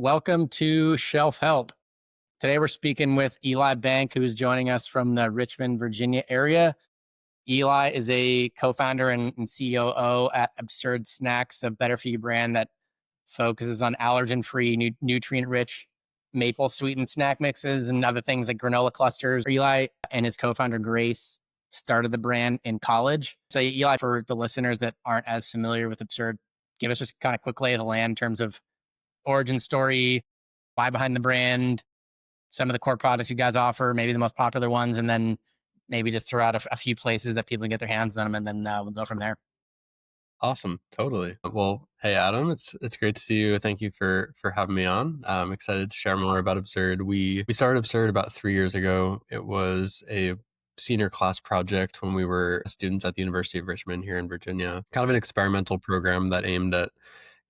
Welcome to Shelf Help. Today we're speaking with Eli Bank, who is joining us from the Richmond, Virginia area. Eli is a co-founder and COO at Absurd Snacks, a better-for-you brand that focuses on allergen-free, nutrient-rich, maple-sweetened snack mixes and other things like granola clusters. Eli and his co-founder, Grace, started the brand in college. So Eli, for the listeners that aren't as familiar with Absurd, give us just kind of quick lay of the land in terms of origin story, why behind the brand, some of the core products you guys offer, maybe the most popular ones, and then maybe just throw out a few places that people can get their hands on them, and then we'll go from there. Awesome. Totally. Well, hey, Adam, it's great to see you. Thank you for having me on. I'm excited to share more about Absurd. We started Absurd about 3 years ago. It was a senior class project when we were students at the University of Richmond here in Virginia. Kind of an experimental program that aimed at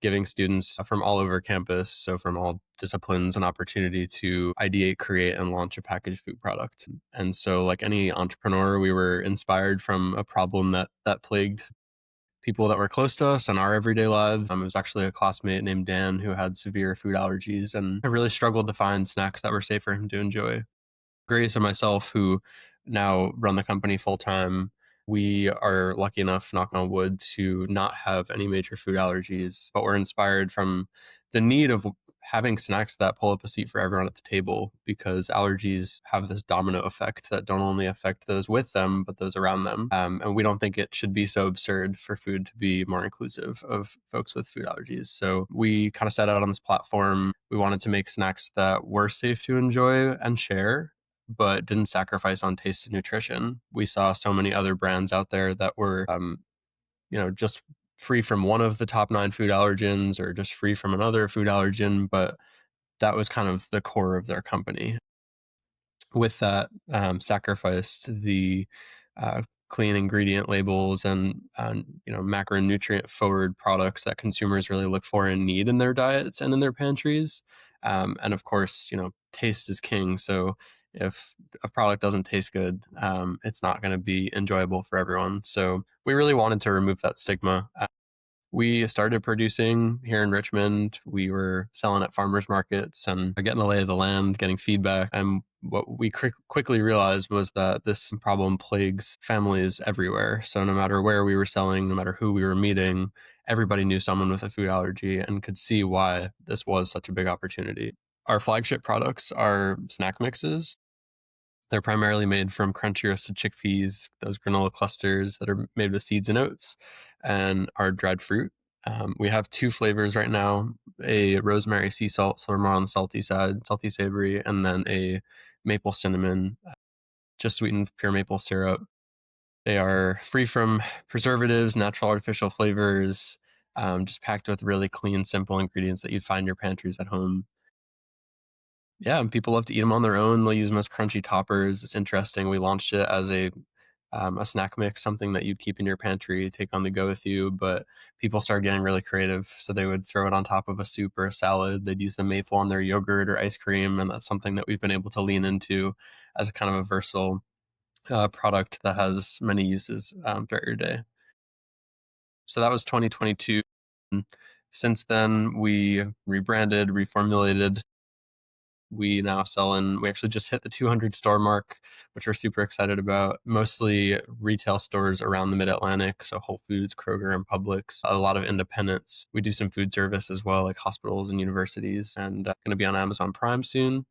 giving students from all over campus, so from all disciplines, an opportunity to ideate, create, and launch a packaged food product. And so, like any entrepreneur, we were inspired from a problem that plagued people that were close to us in our everyday lives. It was actually a classmate named Dan who had severe food allergies, and I really struggled to find snacks that were safe for him to enjoy. Grace and myself, who now run the company full time, we are lucky enough, knock on wood, to not have any major food allergies, but we're inspired from the need of having snacks that pull up a seat for everyone at the table, because allergies have this domino effect that don't only affect those with them, but those around them. And we don't think it should be so absurd for food to be more inclusive of folks with food allergies. So we kind of set out on this platform. We wanted to make snacks that were safe to enjoy and share, but didn't sacrifice on taste and nutrition. We saw so many other brands out there that were, just free from one of the top 9 food allergens or just free from another food allergen, but that was kind of the core of their company. With that, sacrificed the clean ingredient labels and macronutrient forward products that consumers really look for and need in their diets and in their pantries. And of course, taste is king. So if a product doesn't taste good, it's not going to be enjoyable for everyone. So we really wanted to remove that stigma. We started producing here in Richmond. We were selling at farmers markets and getting the lay of the land, getting feedback. And what we quickly realized was that this problem plagues families everywhere. So no matter where we were selling, no matter who we were meeting, everybody knew someone with a food allergy and could see why this was such a big opportunity. Our flagship products are snack mixes. They're primarily made from crunchy roasted chickpeas, those granola clusters that are made with seeds and oats, and our dried fruit. We have 2 flavors right now, a rosemary sea salt, so we're more on the salty side, salty savory, and then a maple cinnamon, just sweetened with pure maple syrup. They are free from preservatives, natural artificial flavors, just packed with really clean, simple ingredients that you'd find in your pantries at home. Yeah, and people love to eat them on their own. They'll use them as crunchy toppers. It's interesting. We launched it as a snack mix, something that you'd keep in your pantry, take on the go with you. But people started getting really creative, so they would throw it on top of a soup or a salad. They'd use the maple on their yogurt or ice cream, and that's something that we've been able to lean into as a kind of a versatile product that has many uses throughout your day. So that was 2022. Since then, we rebranded, reformulated. We now we actually just hit the 200 store mark, which we're super excited about. Mostly retail stores around the Mid-Atlantic, so Whole Foods, Kroger, and Publix. A lot of independents. We do some food service as well, like hospitals and universities, and going to be on Amazon Prime soon.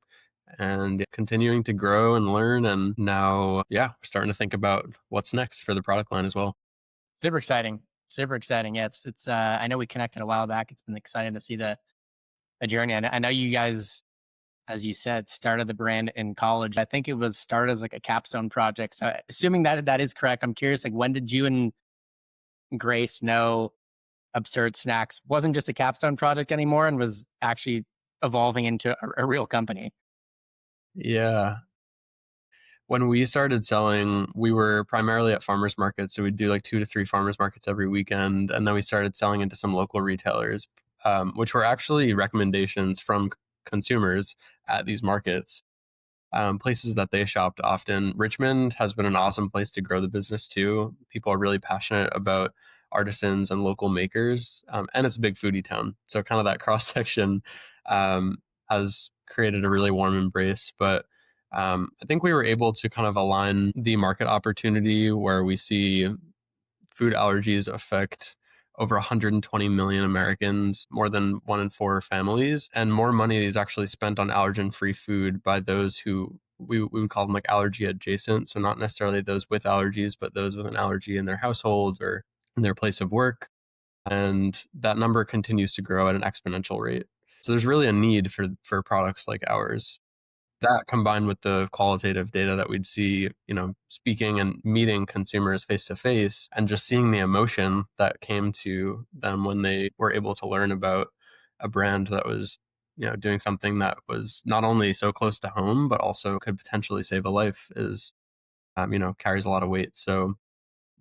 And continuing to grow and learn. And now, we're starting to think about what's next for the product line as well. Super exciting. Super exciting. Yeah, it's. I know we connected a while back. It's been exciting to see the journey. I know you guys, as you said, started the brand in college. I think it was started as like a capstone project. So assuming that is correct, I'm curious, like, when did you and Grace know Absurd Snacks wasn't just a capstone project anymore and was actually evolving into a real company? Yeah. When we started selling, we were primarily at farmers markets. So we'd do like 2 to 3 farmers markets every weekend. And then we started selling into some local retailers, which were actually recommendations from consumers at these markets, places that they shopped often. Richmond has been an awesome place to grow the business too. People are really passionate about artisans and local makers. And it's a big foodie town. So kind of that cross section has created a really warm embrace. But I think we were able to kind of align the market opportunity where we see food allergies affect over 120 million Americans, more than 1 in 4 families, and more money is actually spent on allergen-free food by those who we would call them like allergy adjacent. So not necessarily those with allergies, but those with an allergy in their household or in their place of work. And that number continues to grow at an exponential rate. So there's really a need for products like ours. That combined with the qualitative data that we'd see, speaking and meeting consumers face to face and just seeing the emotion that came to them when they were able to learn about a brand that was, doing something that was not only so close to home, but also could potentially save a life is, carries a lot of weight. So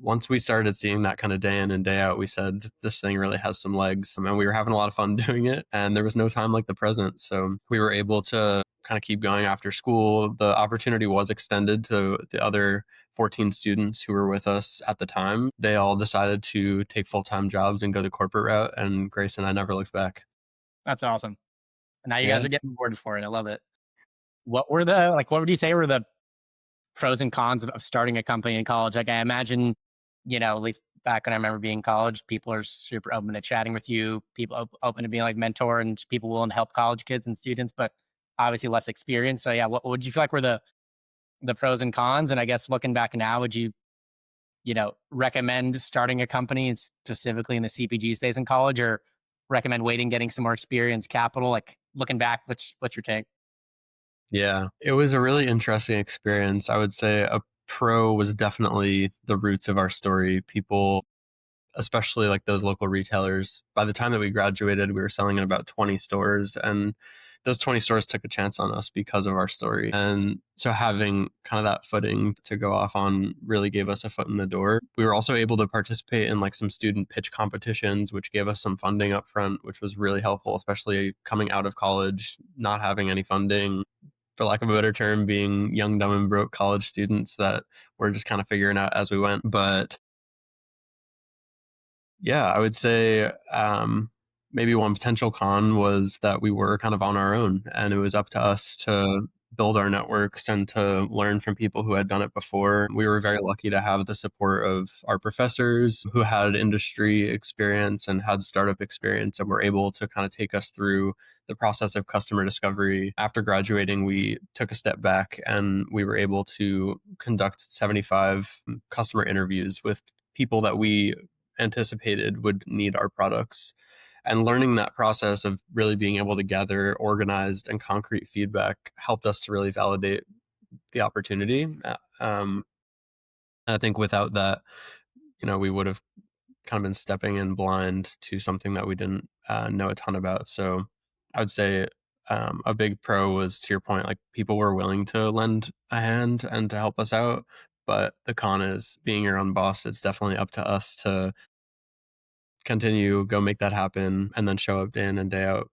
once we started seeing that kind of day in and day out, we said this thing really has some legs. And we were having a lot of fun doing it. And there was no time like the present. So we were able to kind of keep going after school. The opportunity was extended to the other 14 students who were with us at the time. They all decided to take full time jobs and go the corporate route. And Grace and I never looked back. That's awesome. And now you guys Yeah. are getting rewarded for it. I love it. What would you say were the pros and cons of starting a company in college? Like I imagine, at least back when I remember being in college, people are super open to chatting with you, people open to being like mentor and just people willing to help college kids and students, but obviously less experience. So yeah, what would you feel like were the pros and cons? And I guess looking back now, would you, recommend starting a company specifically in the CPG space in college, or recommend waiting, getting some more experience, capital? Like looking back, what's your take? Yeah, it was a really interesting experience. I would say a pro was definitely the roots of our story. People, especially like those local retailers, by the time that we graduated, we were selling in about 20 stores. And those 20 stores took a chance on us because of our story. And so having kind of that footing to go off on really gave us a foot in the door. We were also able to participate in like some student pitch competitions, which gave us some funding up front, which was really helpful, especially coming out of college, not having any funding, for lack of a better term, being young, dumb, and broke college students that we're just kind of figuring out as we went. But yeah, I would say maybe one potential con was that we were kind of on our own, and it was up to us to build our networks and to learn from people who had done it before. We were very lucky to have the support of our professors who had industry experience and had startup experience and were able to kind of take us through the process of customer discovery. After graduating, we took a step back and we were able to conduct 75 customer interviews with people that we anticipated would need our products. And learning that process of really being able to gather organized and concrete feedback helped us to really validate the opportunity. I think without that, we would have kind of been stepping in blind to something that we didn't know a ton about. So I would say a big pro was, to your point, like people were willing to lend a hand and to help us out. But the con is being your own boss. It's definitely up to us to continue, go make that happen, and then show up day in and day out.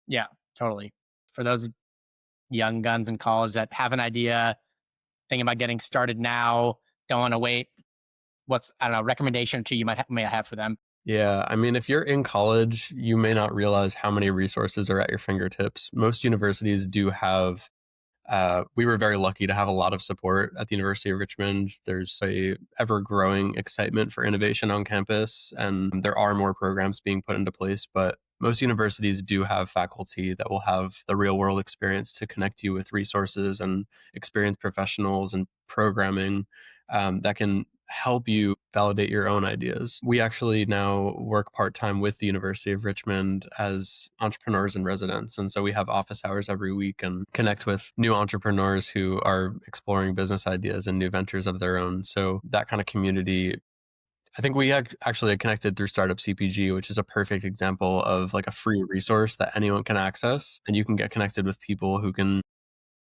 Yeah, totally. For those young guns in college that have an idea, thinking about getting started now, don't want to wait. What's, I don't know, recommendation or two you may have for them? Yeah, I mean, if you're in college, you may not realize how many resources are at your fingertips. Most universities do have. We were very lucky to have a lot of support at the University of Richmond. There's a ever growing excitement for innovation on campus, and there are more programs being put into place. But most universities do have faculty that will have the real world experience to connect you with resources and experienced professionals and programming that can help you validate your own ideas. We actually now work part time with the University of Richmond as entrepreneurs in residence. And so we have office hours every week and connect with new entrepreneurs who are exploring business ideas and new ventures of their own. So that kind of community. I think we actually connected through Startup CPG, which is a perfect example of like a free resource that anyone can access. And you can get connected with people who can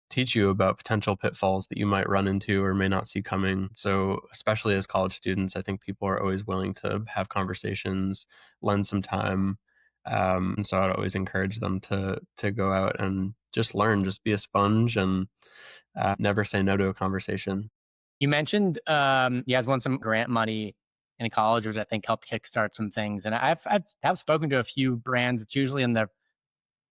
teach you about potential pitfalls that you might run into or may not see coming. So, especially as college students, I think people are always willing to have conversations, lend some time. And so I'd always encourage them to go out and just learn, just be a sponge and never say no to a conversation. You mentioned you guys won some grant money in college, which I think helped kickstart some things. And I've spoken to a few brands. It's usually in the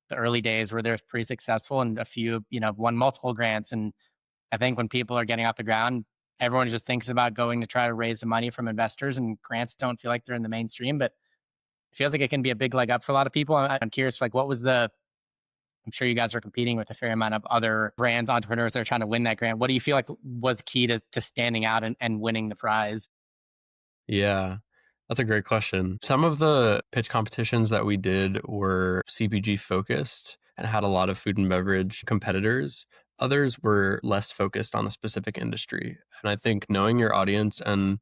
the early days where they're pretty successful and a few, won multiple grants. And I think when people are getting off the ground, everyone just thinks about going to try to raise the money from investors, and grants don't feel like they're in the mainstream, but it feels like it can be a big leg up for a lot of people. I'm curious, like, what was I'm sure you guys are competing with a fair amount of other brands, entrepreneurs that are trying to win that grant. What do you feel like was key to standing out and winning the prize? Yeah, that's a great question. Some of the pitch competitions that we did were CPG focused and had a lot of food and beverage competitors. Others were less focused on a specific industry. And I think knowing your audience and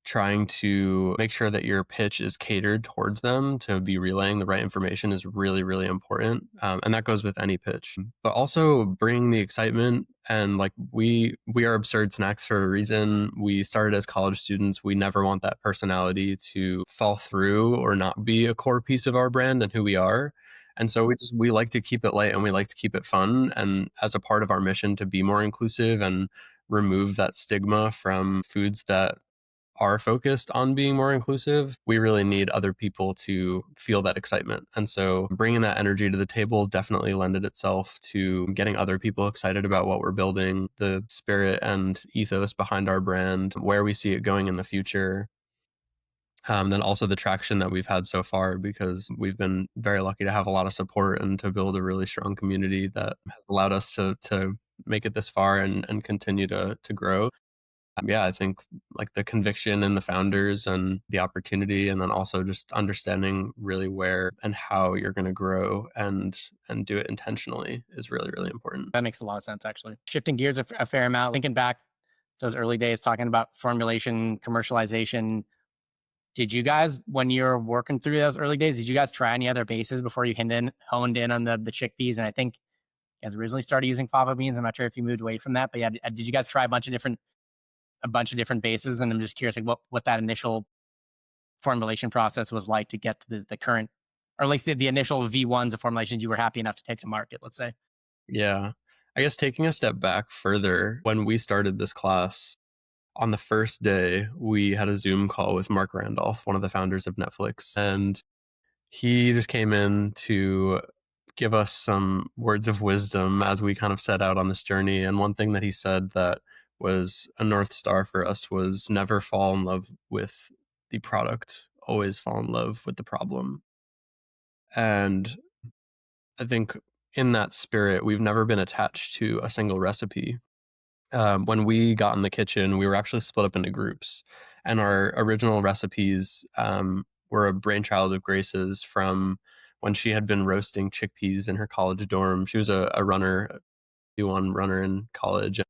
trying to make sure that your pitch is catered towards them to be relaying the right information is really, really important. And that goes with any pitch, but also bring the excitement. And like we are Absurd Snacks for a reason. We started as college students. We never want that personality to fall through or not be a core piece of our brand and who we are. And so we like to keep it light and we like to keep it fun. And as a part of our mission to be more inclusive and remove that stigma from foods that are focused on being more inclusive, we really need other people to feel that excitement. And so bringing that energy to the table definitely lended itself to getting other people excited about what we're building, the spirit and ethos behind our brand, where we see it going in the future. Then also the traction that we've had so far, because we've been very lucky to have a lot of support and to build a really strong community that has allowed us to make it this far and continue to grow. Yeah, I think like the conviction in the founders and the opportunity, and then also just understanding really where and how you're going to grow and do it intentionally is really, really important. That makes a lot of sense, actually. Shifting gears a fair amount, thinking back those early days, talking about formulation, commercialization. Did you guys, when you're working through those early days, did you guys try any other bases before you honed in on the chickpeas? And I think you guys originally started using fava beans. I'm not sure if you moved away from that, but yeah, did you guys try a bunch of different bases? And I'm just curious, like, what that initial formulation process was like to get to the current, or at least the initial V1s of formulations you were happy enough to take to market, let's say. Yeah. I guess taking a step back further, when we started this class, on the first day, we had a Zoom call with Mark Randolph, one of the founders of Netflix. And he just came in to give us some words of wisdom as we kind of set out on this journey. And one thing that he said that was a North Star for us was never fall in love with the product, always fall in love with the problem. And I think in that spirit, we've never been attached to a single recipe. When we got in the kitchen, we were actually split up into groups, and our original recipes were a brainchild of Grace's from when she had been roasting chickpeas in her college dorm. She was a runner, a D1 runner in college.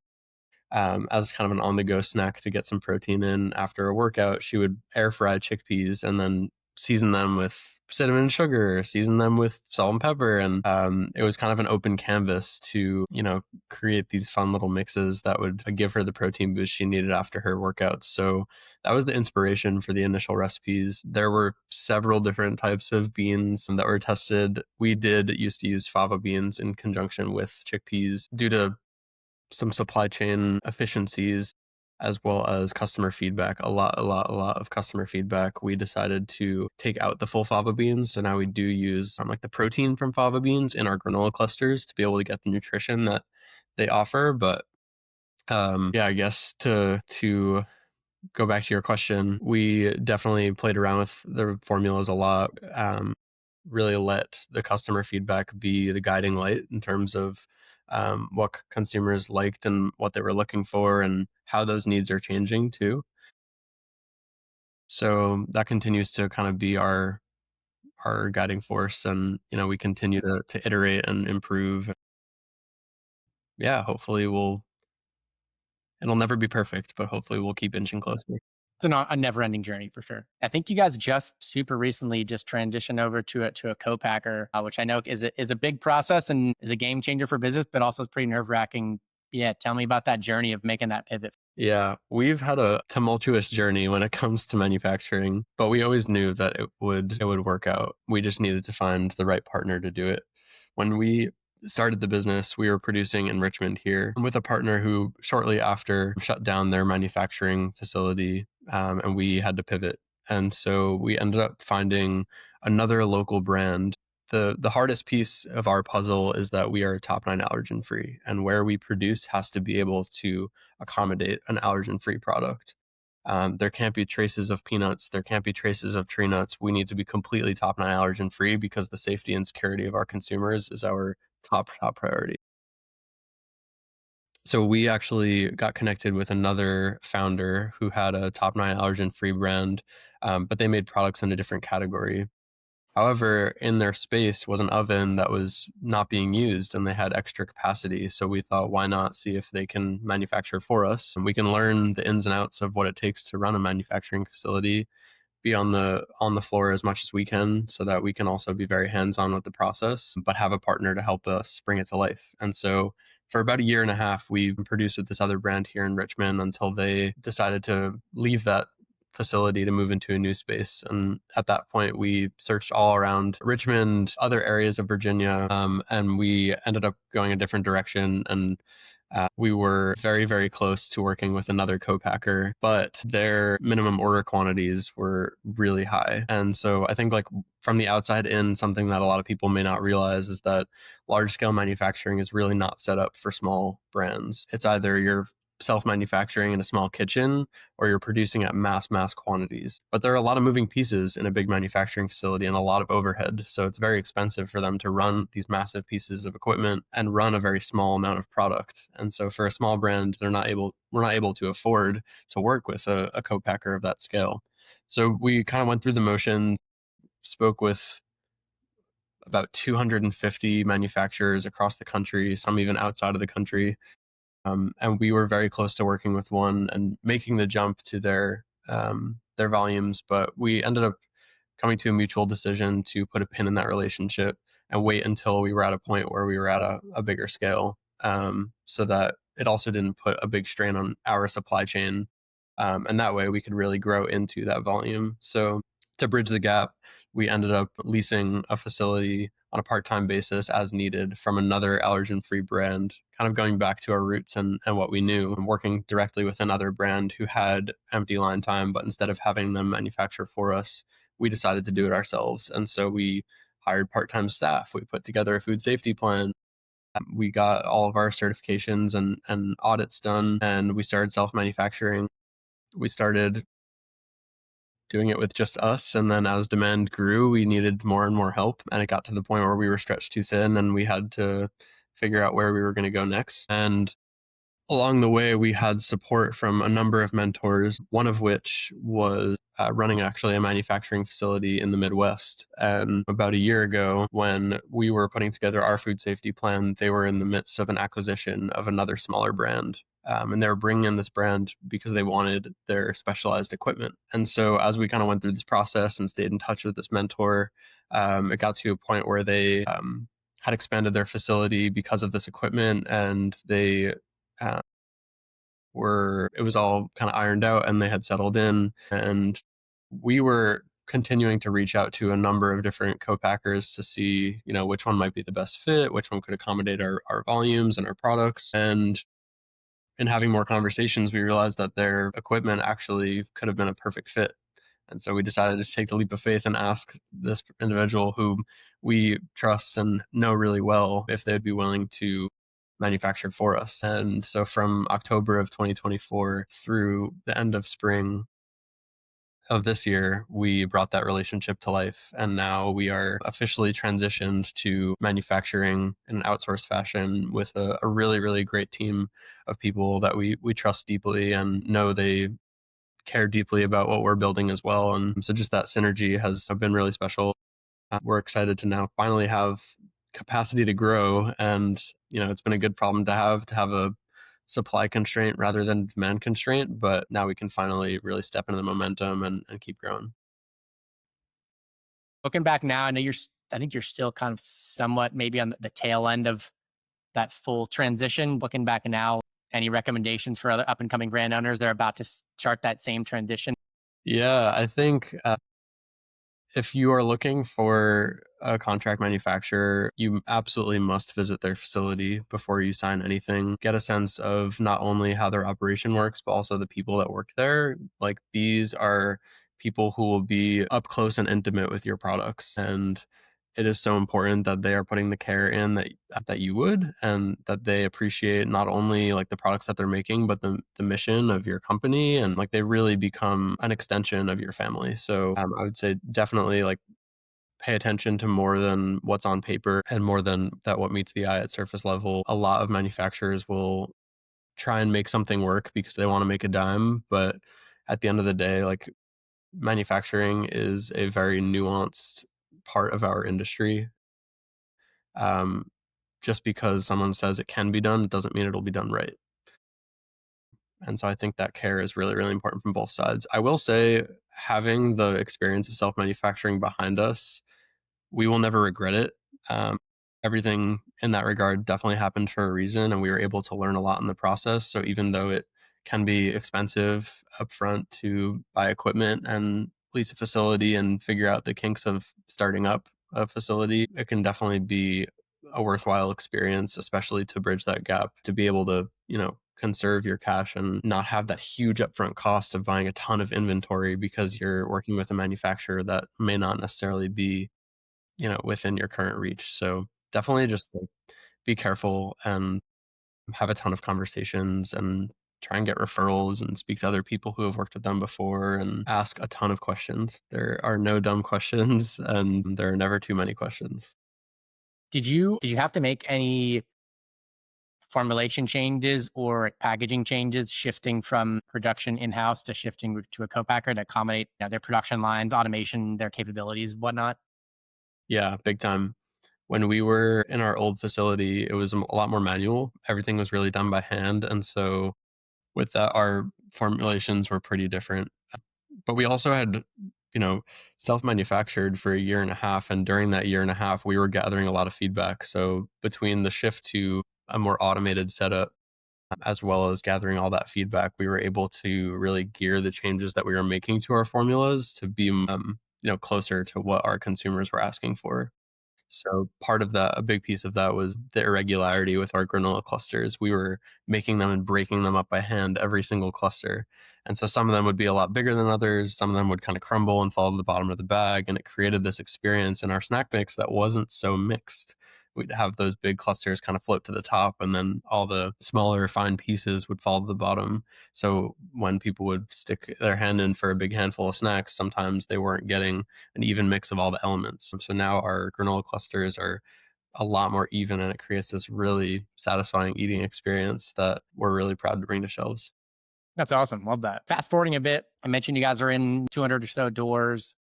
As kind of an on-the-go snack to get some protein in after a workout, she would air fry chickpeas and then season them with cinnamon and sugar, season them with salt and pepper, and it was kind of an open canvas to create these fun little mixes that would give her the protein boost she needed after her workouts. So that was the inspiration for the initial recipes. There were several different types of beans that were tested. We did used to use fava beans in conjunction with chickpeas due to some supply chain efficiencies as well as customer feedback. A lot of customer feedback. We decided to take out the full fava beans. So now we do use like the protein from fava beans in our granola clusters to be able to get the nutrition that they offer. But yeah, I guess to go back to your question, we definitely played around with the formulas a lot. Really let the customer feedback be the guiding light in terms of what consumers liked and what they were looking for and how those needs are changing too. So that continues to kind of be our guiding force, and we continue to iterate and improve. Yeah, hopefully it'll never be perfect, but hopefully we'll keep inching closer. It's a never-ending journey for sure. I think you guys just super recently just transitioned over to a co-packer, which I know is a big process and is a game changer for business, but also is pretty nerve-wracking. Yeah, tell me about that journey of making that pivot. Yeah, we've had a tumultuous journey when it comes to manufacturing, but we always knew that it would work out. We just needed to find the right partner to do it. When we started the business, we were producing in Richmond here with a partner who shortly after shut down their manufacturing facility, and we had to pivot. And so we ended up finding another local brand the hardest piece of our puzzle is that we are top 9 allergen free, and where we produce has to be able to accommodate an allergen free product. There can't be traces of peanuts. There can't be traces of tree nuts. We need to be completely top 9 allergen free because the safety and security of our consumers is our top priority. So we actually got connected with another founder who had a top 9 allergen free brand, but they made products in a different category. However, in their space was an oven that was not being used and they had extra capacity. So we thought, why not see if they can manufacture for us? And we can learn the ins and outs of what it takes to run a manufacturing facility, be on the floor as much as we can so that we can also be very hands-on with the process, but have a partner to help us bring it to life. And so for about a year and a half, we produced with this other brand here in Richmond until they decided to leave that facility to move into a new space. And at that point, we searched all around Richmond, other areas of Virginia, and we ended up going a different direction. And we were very, very close to working with another co-packer, but their minimum order quantities were really high. And so I think, like, from the outside in, something that a lot of people may not realize is that large scale manufacturing is really not set up for small brands. It's either you're self-manufacturing in a small kitchen or you're producing at mass quantities. But there are a lot of moving pieces in a big manufacturing facility and a lot of overhead. So it's very expensive for them to run these massive pieces of equipment and run a very small amount of product. And so for a small brand, we're not able to afford to work with a co-packer of that scale. So we kind of went through the motion, spoke with about 250 manufacturers across the country, some even outside of the country, and we were very close to working with one and making the jump to their volumes. But we ended up coming to a mutual decision to put a pin in that relationship and wait until we were at a point where we were at a bigger scale, so that it also didn't put a big strain on our supply chain. And that way we could really grow into that volume. So to bridge the gap, we ended up leasing a facility on a part-time basis as needed from another allergen-free brand, kind of going back to our roots and what we knew, and working directly with another brand who had empty line time, but instead of having them manufacture for us, we decided to do it ourselves. And so we hired part-time staff. We put together a food safety plan. We got all of our certifications and audits done, and we started self-manufacturing. We started doing it with just us. And then as demand grew, we needed more and more help. And it got to the point where we were stretched too thin and we had to figure out where we were going to go next. And along the way, we had support from a number of mentors, one of which was running actually a manufacturing facility in the Midwest. And about a year ago, when we were putting together our food safety plan, they were in the midst of an acquisition of another smaller brand. And they were bringing in this brand because they wanted their specialized equipment. And so, as we kind of went through this process and stayed in touch with this mentor, it got to a point where they had expanded their facility because of this equipment, and they uh, it was all kind of ironed out and they had settled in. And we were continuing to reach out to a number of different co-packers to see, which one might be the best fit, which one could accommodate our volumes and our products. And in having more conversations, we realized that their equipment actually could have been a perfect fit. And so we decided to take the leap of faith and ask this individual who we trust and know really well if they'd be willing to manufacture for us. And so from October of 2024 through the end of spring of this year, we brought that relationship to life. And now we are officially transitioned to manufacturing in an outsourced fashion with a really, really great team of people that we trust deeply and know they care deeply about what we're building as well. And so just that synergy has been really special. We're excited to now finally have capacity to grow. And, it's been a good problem to have a supply constraint rather than demand constraint. But now we can finally really step into the momentum and keep growing. Looking back now, I think you're still kind of somewhat maybe on the tail end of that full transition. Looking back now, any recommendations for other up and coming brand owners that are about to start that same transition? Yeah, I think if you are looking for a contract manufacturer, you absolutely must visit their facility before you sign anything. Get a sense of not only how their operation works, but also the people that work there. Like, these are people who will be up close and intimate with your products. And it is so important that they are putting the care in that you would, and that they appreciate not only like the products that they're making, but the mission of your company, and like they really become an extension of your family. So I would say definitely like pay attention to more than what's on paper and more than that what meets the eye at surface level. A lot of manufacturers will try and make something work because they want to make a dime, but at the end of the day, like manufacturing is a very nuanced part of our industry. Um, just because someone says it can be done, it doesn't mean it'll be done right. And so I think that care is really, really important from both sides. I will say, having the experience of self manufacturing behind us, we will never regret it. Um, Everything in that regard definitely happened for a reason, and we were able to learn a lot in the process. So even though it can be expensive upfront to buy equipment and lease a facility and figure out the kinks of starting up a facility, it can definitely be a worthwhile experience, especially to bridge that gap, to be able to, conserve your cash and not have that huge upfront cost of buying a ton of inventory because you're working with a manufacturer that may not necessarily be within your current reach. So definitely just like be careful and have a ton of conversations and try and get referrals and speak to other people who have worked with them before and ask a ton of questions. There are no dumb questions and there are never too many questions. Did you have to make any formulation changes or packaging changes, shifting from production in-house to shifting to a co-packer to accommodate their production lines, automation, their capabilities, whatnot? Yeah, big time. When we were in our old facility, it was a lot more manual. Everything was really done by hand. And so with that, our formulations were pretty different. But we also had, you know, self-manufactured for a year and a half, and during that year and a half, we were gathering a lot of feedback. So between the shift to a more automated setup, as well as gathering all that feedback, we were able to really gear the changes that we were making to our formulas to be, closer to what our consumers were asking for. So part of that, a big piece of that was the irregularity with our granola clusters. We were making them and breaking them up by hand, every single cluster. And so some of them would be a lot bigger than others. Some of them would kind of crumble and fall to the bottom of the bag. And it created this experience in our snack mix that wasn't so mixed. We'd have those big clusters kind of float to the top, and then all the smaller fine pieces would fall to the bottom. So when people would stick their hand in for a big handful of snacks, sometimes they weren't getting an even mix of all the elements. So now our granola clusters are a lot more even, and it creates this really satisfying eating experience that we're really proud to bring to shelves. That's awesome. Love that. Fast forwarding a bit, I mentioned you guys are in 200 or so doors.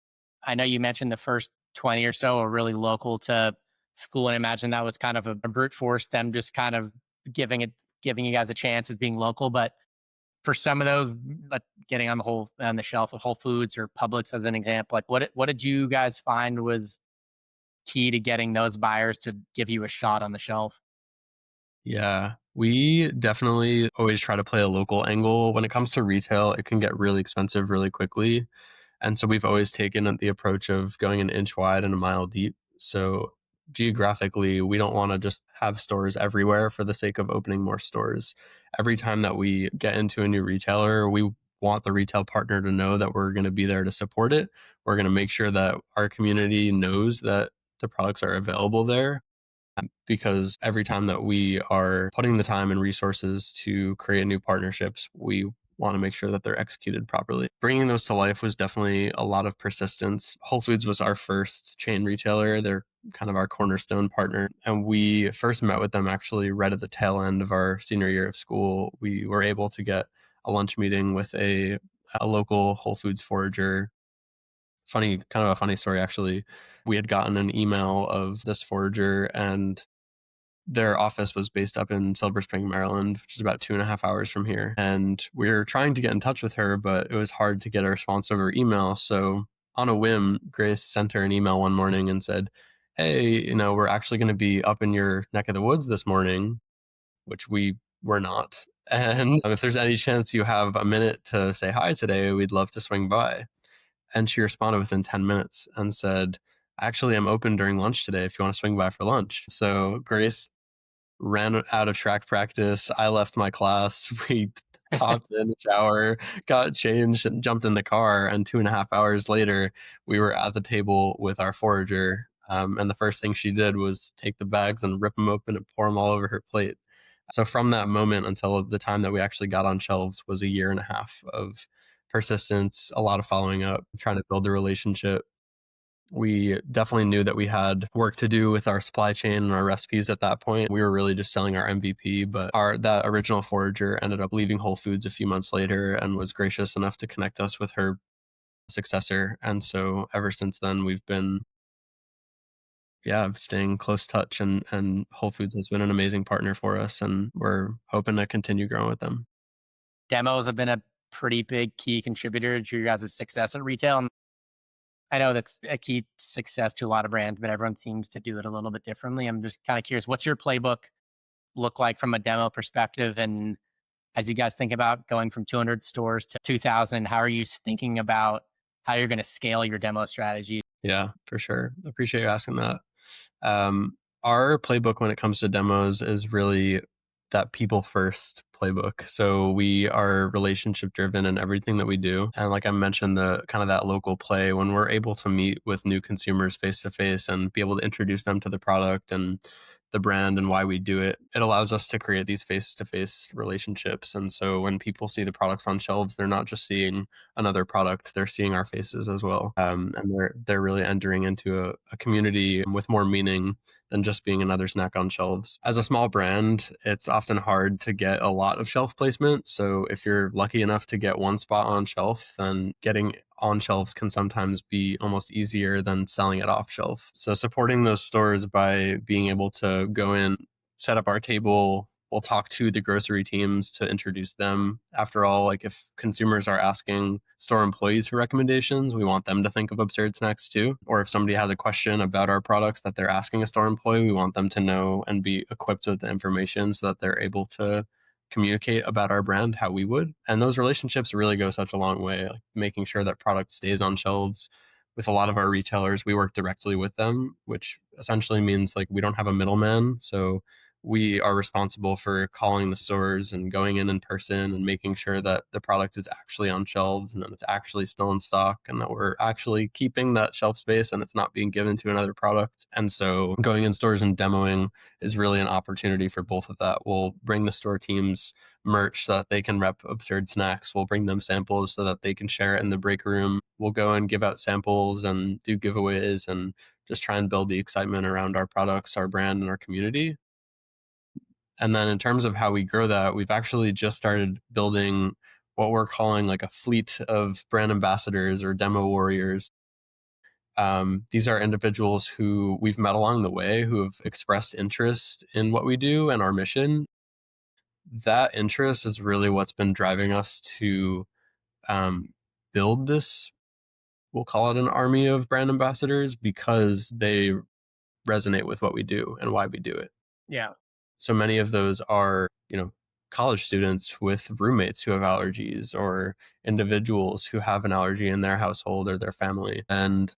I know you mentioned the first 20 or so are really local to school. And I imagine that was kind of a brute force, them just kind of giving you guys a chance as being local. But for some of those, like getting on the shelf of Whole Foods or Publix as an example, like what did you guys find was key to getting those buyers to give you a shot on the shelf? Yeah, we definitely always try to play a local angle. When it comes to retail, it can get really expensive really quickly. And so we've always taken the approach of going an inch wide and a mile deep. So geographically, we don't want to just have stores everywhere for the sake of opening more stores. Every time that we get into a new retailer, we want the retail partner to know that we're going to be there to support it. We're going to make sure that our community knows that the products are available there, because every time that we are putting the time and resources to create new partnerships, we want to make sure that they're executed properly. Bringing those to life was definitely a lot of persistence. Whole Foods was our first chain retailer. They're kind of our cornerstone partner. And we first met with them actually right at the tail end of our senior year of school. We were able to get a lunch meeting with a local Whole Foods forager. Kind of a funny story actually. We had gotten an email of this forager, and their office was based up in Silver Spring, Maryland, which is about 2.5 hours from here. And we were trying to get in touch with her, but it was hard to get a response over email. So on a whim, Grace sent her an email one morning and said, "Hey, we're actually going to be up in your neck of the woods this morning," which we were not. And if there's any chance you have a minute to say hi today, we'd love to swing by. And she responded within 10 minutes and said, "Actually, I'm open during lunch today if you want to swing by for lunch." So Grace ran out of track practice. I left my class. We hopped in the shower, got changed, and jumped in the car. And 2.5 hours later, we were at the table with our forager. And the first thing she did was take the bags and rip them open and pour them all over her plate. So from that moment until the time that we actually got on shelves was a year and a half of persistence, a lot of following up, trying to build a relationship. We definitely knew that we had work to do with our supply chain and our recipes at that point. We were really just selling our MVP, but our that original forager ended up leaving Whole Foods a few months later and was gracious enough to connect us with her successor. And so ever since then we've been staying close touch, and Whole Foods has been an amazing partner for us, and we're hoping to continue growing with them. Demos have been a pretty big key contributor to your guys' success at retail. And I know that's a key success to a lot of brands, but everyone seems to do it a little bit differently. I'm just kind of curious, what's your playbook look like from a demo perspective? And as you guys think about going from 200 stores to 2,000, how are you thinking about how you're going to scale your demo strategy? Yeah, for sure. Appreciate you asking that. Um, our playbook when it comes to demos is really that people first playbook. So we are relationship driven in everything that we do. And like I mentioned, the kind of that local play, when we're able to meet with new consumers face to face and be able to introduce them to the product and the brand and why we do it, it allows us to create these face to face relationships. And so when people see the products on shelves, they're not just seeing another product, they're seeing our faces as well. And they're really entering into a community with more meaning than just being another snack on shelves. As a small brand, it's often hard to get a lot of shelf placement. So if you're lucky enough to get one spot on shelf, then getting on shelves can sometimes be almost easier than selling it off shelf. So supporting those stores by being able to go in, set up our table, we'll talk to the grocery teams to introduce them. After all, like if consumers are asking store employees for recommendations, we want them to think of absurd snacks too. Or if somebody has a question about our products that they're asking a store employee, we want them to know and be equipped with the information so that they're able to communicate about our brand how we would. And those relationships really go such a long way, like making sure that product stays on shelves. With a lot of our retailers, we work directly with them, which essentially means like we don't have a middleman. So we are responsible for calling the stores and going in person and making sure that the product is actually on shelves and that it's actually still in stock and that we're actually keeping that shelf space and it's not being given to another product. And so going in stores and demoing is really an opportunity for both of that. We'll bring the store teams merch so that they can rep absurd snacks. We'll bring them samples so that they can share it in the break room. We'll go and give out samples and do giveaways and just try and build the excitement around our products, our brand, and our community. And then in terms of how we grow that, we've actually just started building what we're calling like a fleet of brand ambassadors or demo warriors. These are individuals who we've met along the way who have expressed interest in what we do and our mission. That interest is really what's been driving us to build this, we'll call it an army of brand ambassadors, because they resonate with what we do and why we do it. Yeah. So many of those are, college students with roommates who have allergies or individuals who have an allergy in their household or their family. And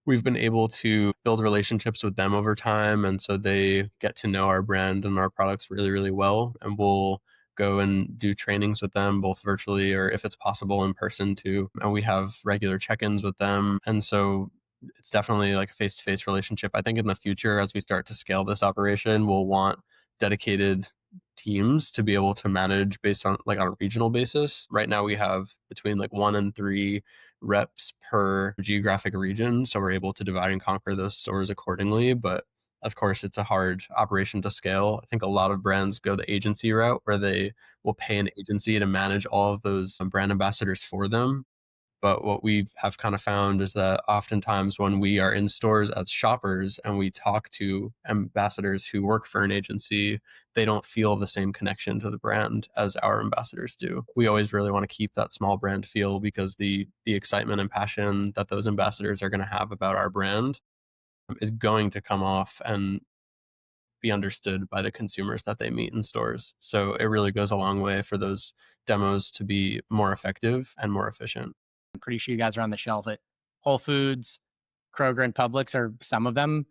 we've been able to build relationships with them over time. And so they get to know our brand and our products really, really well. And we'll go and do trainings with them, both virtually or if it's possible in person too. And we have regular check ins with them. And so it's definitely like a face to face relationship. I think in the future, as we start to scale this operation, we'll want dedicated teams to be able to manage based on like on a regional basis. Right now, we have between like 1 and 3 reps per geographic region. So we're able to divide and conquer those stores accordingly. But of course, it's a hard operation to scale. I think a lot of brands go the agency route where they will pay an agency to manage all of those brand ambassadors for them. But what we have kind of found is that oftentimes when we are in stores as shoppers and we talk to ambassadors who work for an agency, they don't feel the same connection to the brand as our ambassadors do. We always really want to keep that small brand feel because the excitement and passion that those ambassadors are going to have about our brand is going to come off and be understood by the consumers that they meet in stores. So it really goes a long way for those demos to be more effective and more efficient. I'm pretty sure you guys are on the shelf at Whole Foods, Kroger, and Publix are some of them.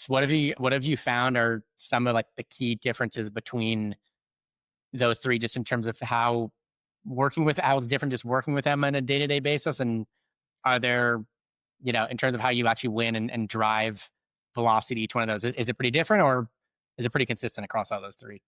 What have you found are some of like the key differences between those three, just in terms of how it's different just working with them on a day-to-day basis? And are there in terms of how you actually win and drive velocity each one of those? Is it pretty different, or is it pretty consistent across all those three?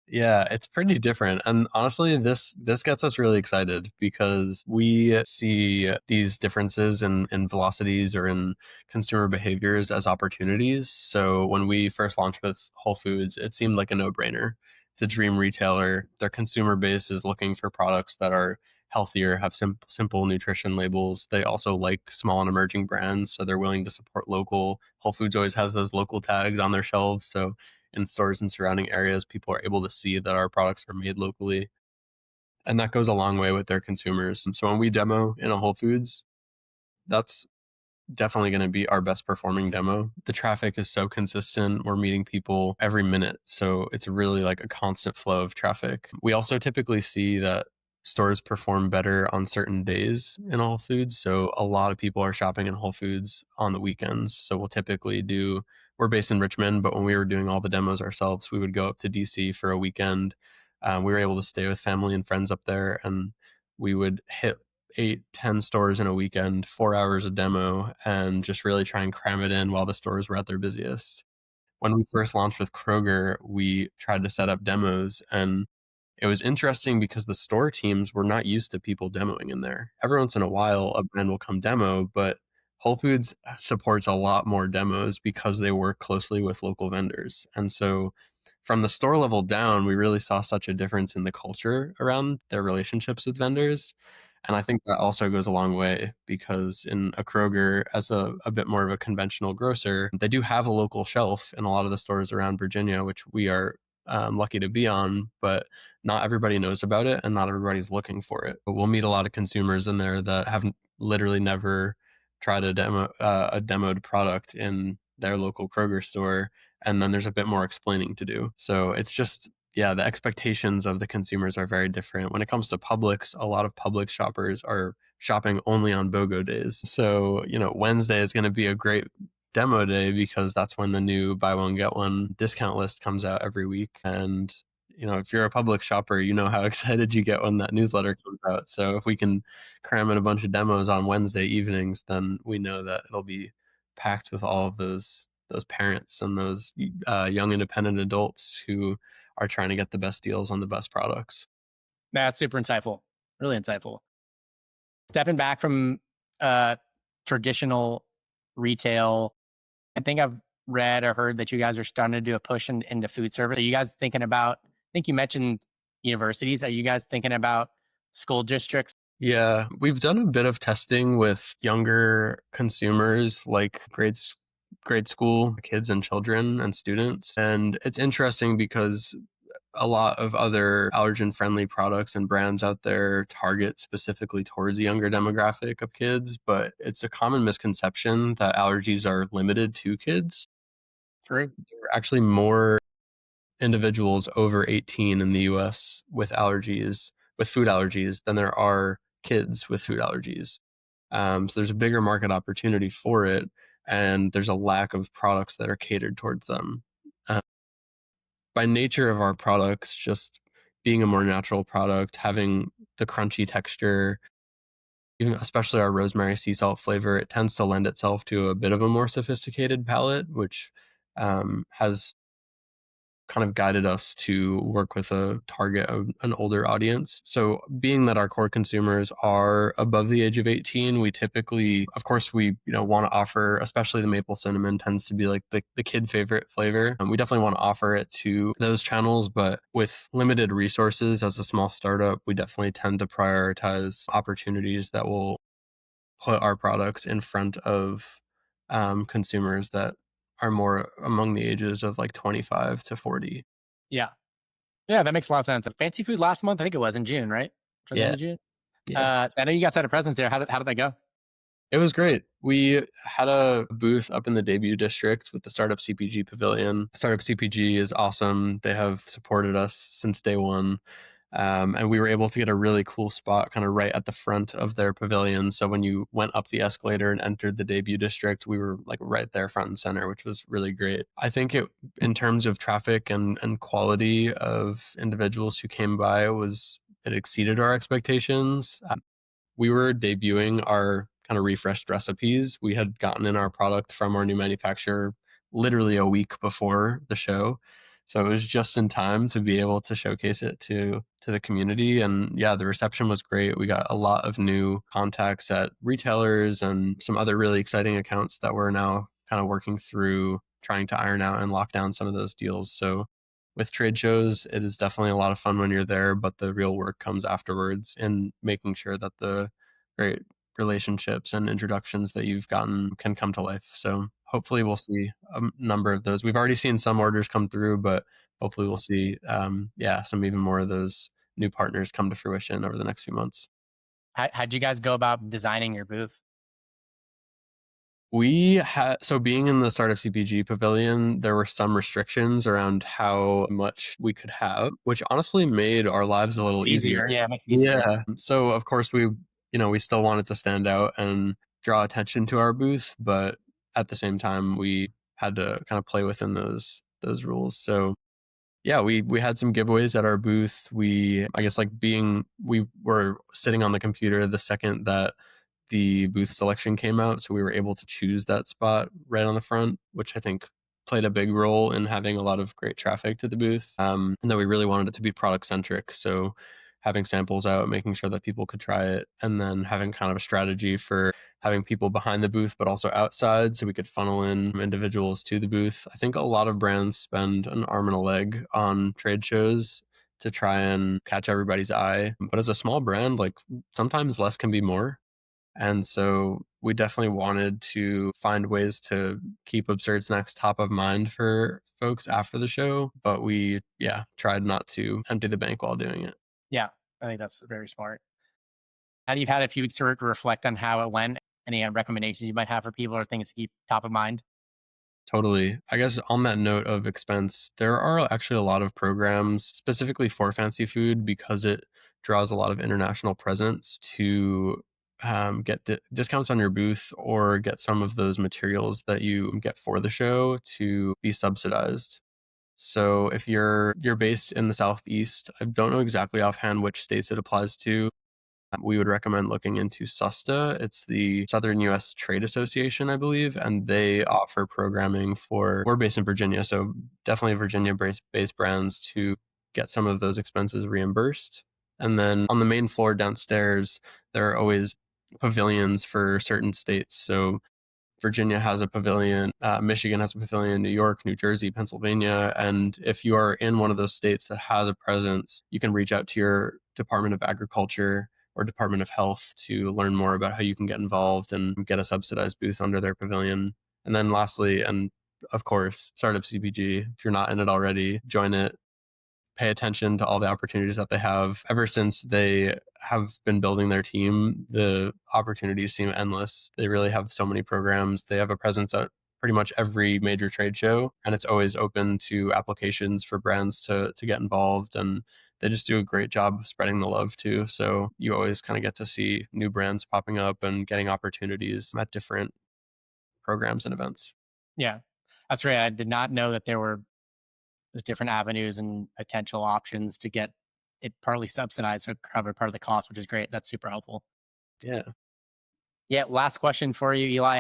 Yeah, it's pretty different. And honestly, this gets us really excited because we see these differences in velocities or in consumer behaviors as opportunities. So when we first launched with Whole Foods, it seemed like a no-brainer. It's a dream retailer. Their consumer base is looking for products that are healthier, have simple nutrition labels. They also like small and emerging brands, so they're willing to support local. Whole Foods always has those local tags on their shelves, so in stores and surrounding areas, people are able to see that our products are made locally. And that goes a long way with their consumers. So when we demo in a Whole Foods, that's definitely going to be our best performing demo. The traffic is so consistent. We're meeting people every minute. So it's really like a constant flow of traffic. We also typically see that stores perform better on certain days in Whole Foods. So a lot of people are shopping in Whole Foods on the weekends. So we'll typically we're based in Richmond, but when we were doing all the demos ourselves, we would go up to DC for a weekend. We were able to stay with family and friends up there, and we would hit 8, 10 stores in a weekend, 4 hours a demo, and just really try and cram it in while the stores were at their busiest. When we first launched with Kroger, we tried to set up demos, and it was interesting because the store teams were not used to people demoing in there. Every once in a while, a brand will come demo, but Whole Foods supports a lot more demos because they work closely with local vendors. And so from the store level down, we really saw such a difference in the culture around their relationships with vendors. And I think that also goes a long way because in a Kroger, as a bit more of a conventional grocer, they do have a local shelf in a lot of the stores around Virginia, which we are lucky to be on, but not everybody knows about it and not everybody's looking for it. But we'll meet a lot of consumers in there that have literally never tried a demoed product in their local Kroger store, and then there's a bit more explaining to do. So it's just, yeah, the expectations of the consumers are very different. When it comes to Publix, a lot of Publix shoppers are shopping only on BOGO days. So, Wednesday is going to be a great demo day because that's when the new buy one get one discount list comes out every week. And if you're a Publix shopper, you know how excited you get when that newsletter comes out. So if we can cram in a bunch of demos on Wednesday evenings, then we know that it'll be packed with all of those parents and those young independent adults who are trying to get the best deals on the best products. That's super insightful. Really insightful. Stepping back from uh, traditional retail, I think I've read or heard that you guys are starting to do a push into food service. Are you guys thinking about, I think you mentioned universities. Are you guys thinking about school districts? Yeah, we've done a bit of testing with younger consumers, like grade school kids and children and students. And it's interesting because a lot of other allergen friendly products and brands out there target specifically towards the younger demographic of kids, but it's a common misconception that allergies are limited to kids. True. There are actually more individuals over 18 in the US with food allergies than there are kids with food allergies. So there's a bigger market opportunity for it, and there's a lack of products that are catered towards them. Uh, by nature of our products, just being a more natural product, having the crunchy texture, even especially our rosemary sea salt flavor, it tends to lend itself to a bit of a more sophisticated palate, which has kind of guided us to work with a target of an older audience. So being that our core consumers are above the age of 18, we typically, of course, we want to offer, especially the maple cinnamon tends to be like the kid favorite flavor. And we definitely want to offer it to those channels, but with limited resources as a small startup, we definitely tend to prioritize opportunities that will put our products in front of consumers that are more among the ages of like 25 to 40. Yeah. Yeah, that makes a lot of sense. Fancy food last month, I think it was in June, right? For the end Yeah. of June. Yeah. So I know you guys had a presence there. How did that go? It was great. We had a booth up in the debut district with the Startup CPG Pavilion. Startup CPG is awesome. They have supported us since day one. And we were able to get a really cool spot kind of right at the front of their pavilion. So when you went up the escalator and entered the debut district, we were like right there front and center, which was really great. I think in terms of traffic and quality of individuals who came by, it exceeded our expectations. We were debuting our kind of refreshed recipes. We had gotten in our product from our new manufacturer literally a week before the show. So it was just in time to be able to showcase it to the community. And yeah, the reception was great. We got a lot of new contacts at retailers and some other really exciting accounts that we're now kind of working through trying to iron out and lock down some of those deals. So with trade shows, it is definitely a lot of fun when you're there, but the real work comes afterwards in making sure that the great relationships and introductions that you've gotten can come to life. So hopefully we'll see a number of those. We've already seen some orders come through, but hopefully we'll see, some even more of those new partners come to fruition over the next few months. How'd you guys go about designing your booth? We had so being in the startup CPG pavilion, there were some restrictions around how much we could have, which honestly made our lives a little Easier. easier. Yeah, it makes it easier. Yeah. So of course we still wanted to stand out and draw attention to our booth, but at the same time we had to kind of play within those rules. So yeah, we had some giveaways at our booth. I guess like we were sitting on the computer the second that the booth selection came out, so we were able to choose that spot right on the front, which I think played a big role in having a lot of great traffic to the booth. And then we really wanted it to be product centric, so having samples out, making sure that people could try it, and then having kind of a strategy for having people behind the booth but also outside so we could funnel in individuals to the booth. I think a lot of brands spend an arm and a leg on trade shows to try and catch everybody's eye, but as a small brand, like sometimes less can be more. And so we definitely wanted to find ways to keep Absurd Snacks top of mind for folks after the show, but tried not to empty the bank while doing it. Yeah, I think that's very smart. And you've had a few weeks to reflect on how it went. Any recommendations you might have for people or things to keep top of mind? Totally. I guess on that note of expense, there are actually a lot of programs specifically for fancy food because it draws a lot of international presence to get discounts on your booth or get some of those materials that you get for the show to be subsidized. So if you're based in the Southeast, I don't know exactly offhand which states it applies to. We would recommend looking into SUSTA. It's the Southern U.S. Trade Association, I believe, and they offer programming we're based in Virginia, so definitely Virginia-based brands to get some of those expenses reimbursed. And then on the main floor downstairs, there are always pavilions for certain states. So Virginia has a pavilion, Michigan has a pavilion, New York, New Jersey, Pennsylvania. And if you are in one of those states that has a presence, you can reach out to your Department of Agriculture or Department of Health to learn more about how you can get involved and get a subsidized booth under their pavilion. And then lastly, and of course, Startup CPG, if you're not in it already, join it, pay attention to all the opportunities that they have. Ever since they have been building their team, the opportunities seem endless. They really have so many programs. They have a presence at pretty much every major trade show, and it's always open to applications for brands to get involved. And they just do a great job of spreading the love too. So you always kind of get to see new brands popping up and getting opportunities at different programs and events. Yeah, that's right. I did not know that there were different avenues and potential options to get it partly subsidized or cover part of the cost, which is great. That's super helpful. Yeah. Yeah. Last question for you, Eli.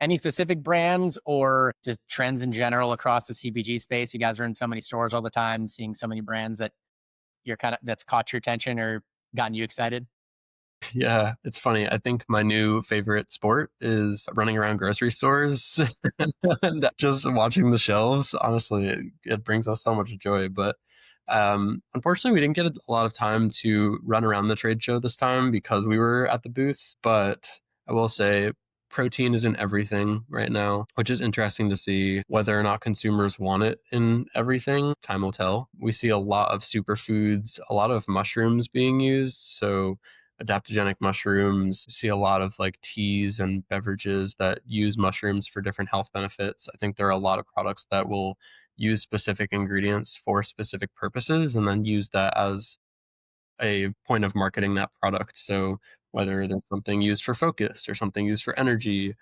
Any specific brands or just trends in general across the CPG space? You guys are in so many stores all the time, seeing so many brands that that's caught your attention or gotten you excited. Yeah, it's funny. I think my new favorite sport is running around grocery stores and just watching the shelves. Honestly, it brings us so much joy. But unfortunately, we didn't get a lot of time to run around the trade show this time because we were at the booth. But I will say, protein is in everything right now, which is interesting to see whether or not consumers want it in everything. Time will tell. We see a lot of superfoods, a lot of mushrooms being used. So adaptogenic mushrooms. You see a lot of like teas and beverages that use mushrooms for different health benefits. I think there are a lot of products that will use specific ingredients for specific purposes and then use that as a point of marketing that product. So whether there's something used for focus or something used for energy,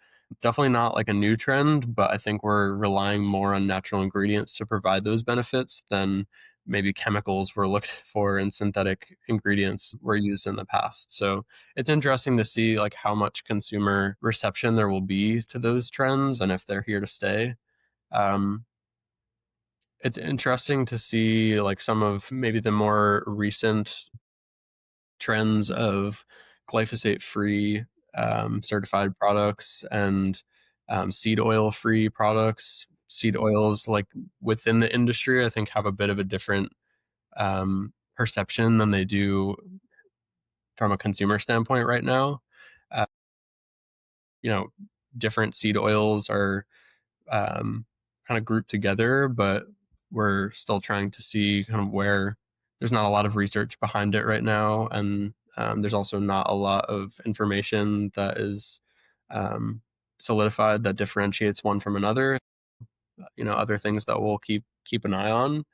definitely not like a new trend, but I think we're relying more on natural ingredients to provide those benefits than maybe chemicals were looked for and synthetic ingredients were used in the past. So it's interesting to see like how much consumer reception there will be to those trends and if they're here to stay. Um, it's interesting to see like some of maybe the more recent trends of glyphosate free certified products and seed oil free products. Seed oils, like within the industry, I think have a bit of a different perception than they do from a consumer standpoint right now. Uh, you know, different seed oils are kind of grouped together, but we're still trying to see kind of where there's not a lot of research behind it right now, and there's also not a lot of information that is um, solidified that differentiates one from another. Other things that we'll keep an eye on.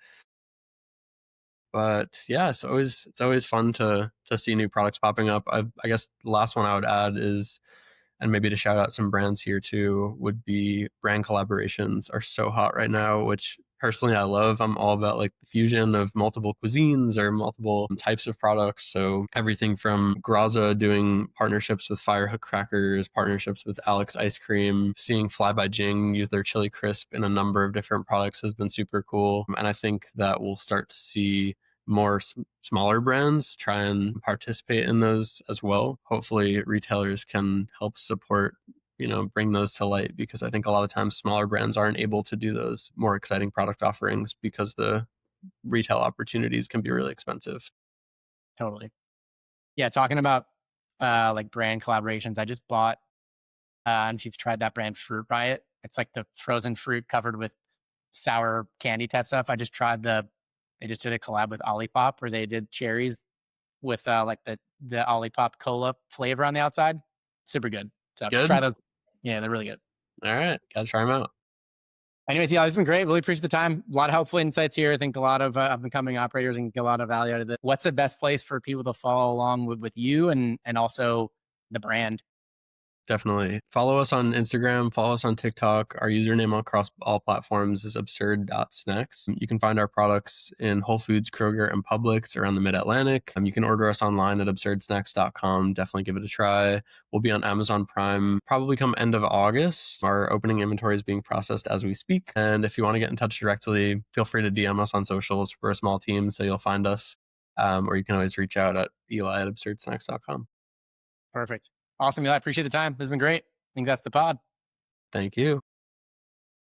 But yeah, it's always fun to see new products popping up. I guess the last one I would add is, and maybe to shout out some brands here too, would be brand collaborations are so hot right now, which personally I love. I'm all about like the fusion of multiple cuisines or multiple types of products. So everything from Graza doing partnerships with Firehook Crackers, partnerships with Alex Ice Cream, seeing Fly by Jing use their chili crisp in a number of different products has been super cool. And I think that we'll start to see more smaller brands try and participate in those as well. Hopefully retailers can help support, bring those to light, because I think a lot of times smaller brands aren't able to do those more exciting product offerings because the retail opportunities can be really expensive. Totally. Yeah, talking about like brand collaborations, I just bought and if you've tried that brand Fruit Riot, it's like the frozen fruit covered with sour candy type stuff. They just did a collab with Olipop where they did cherries with like the Olipop cola flavor on the outside. Super good. So Good. try those. Yeah, they're really good. All right, gotta try them out. Anyways, yeah, this has been great. Really appreciate the time. A lot of helpful insights here. I think a lot of up and coming operators can get a lot of value out of this. What's the best place for people to follow along with you and also the brand? Definitely. Follow us on Instagram, follow us on TikTok. Our username across all platforms is absurd.snacks. You can find our products in Whole Foods, Kroger, and Publix around the Mid-Atlantic. You can order us online at absurdsnacks.com. Definitely give it a try. We'll be on Amazon Prime probably come end of August. Our opening inventory is being processed as we speak. And if you want to get in touch directly, feel free to DM us on socials. We're a small team, so you'll find us. Or you can always reach out at eli@absurdsnacks.com. Perfect. Awesome. I appreciate the time. This has been great. I think that's the pod. Thank you.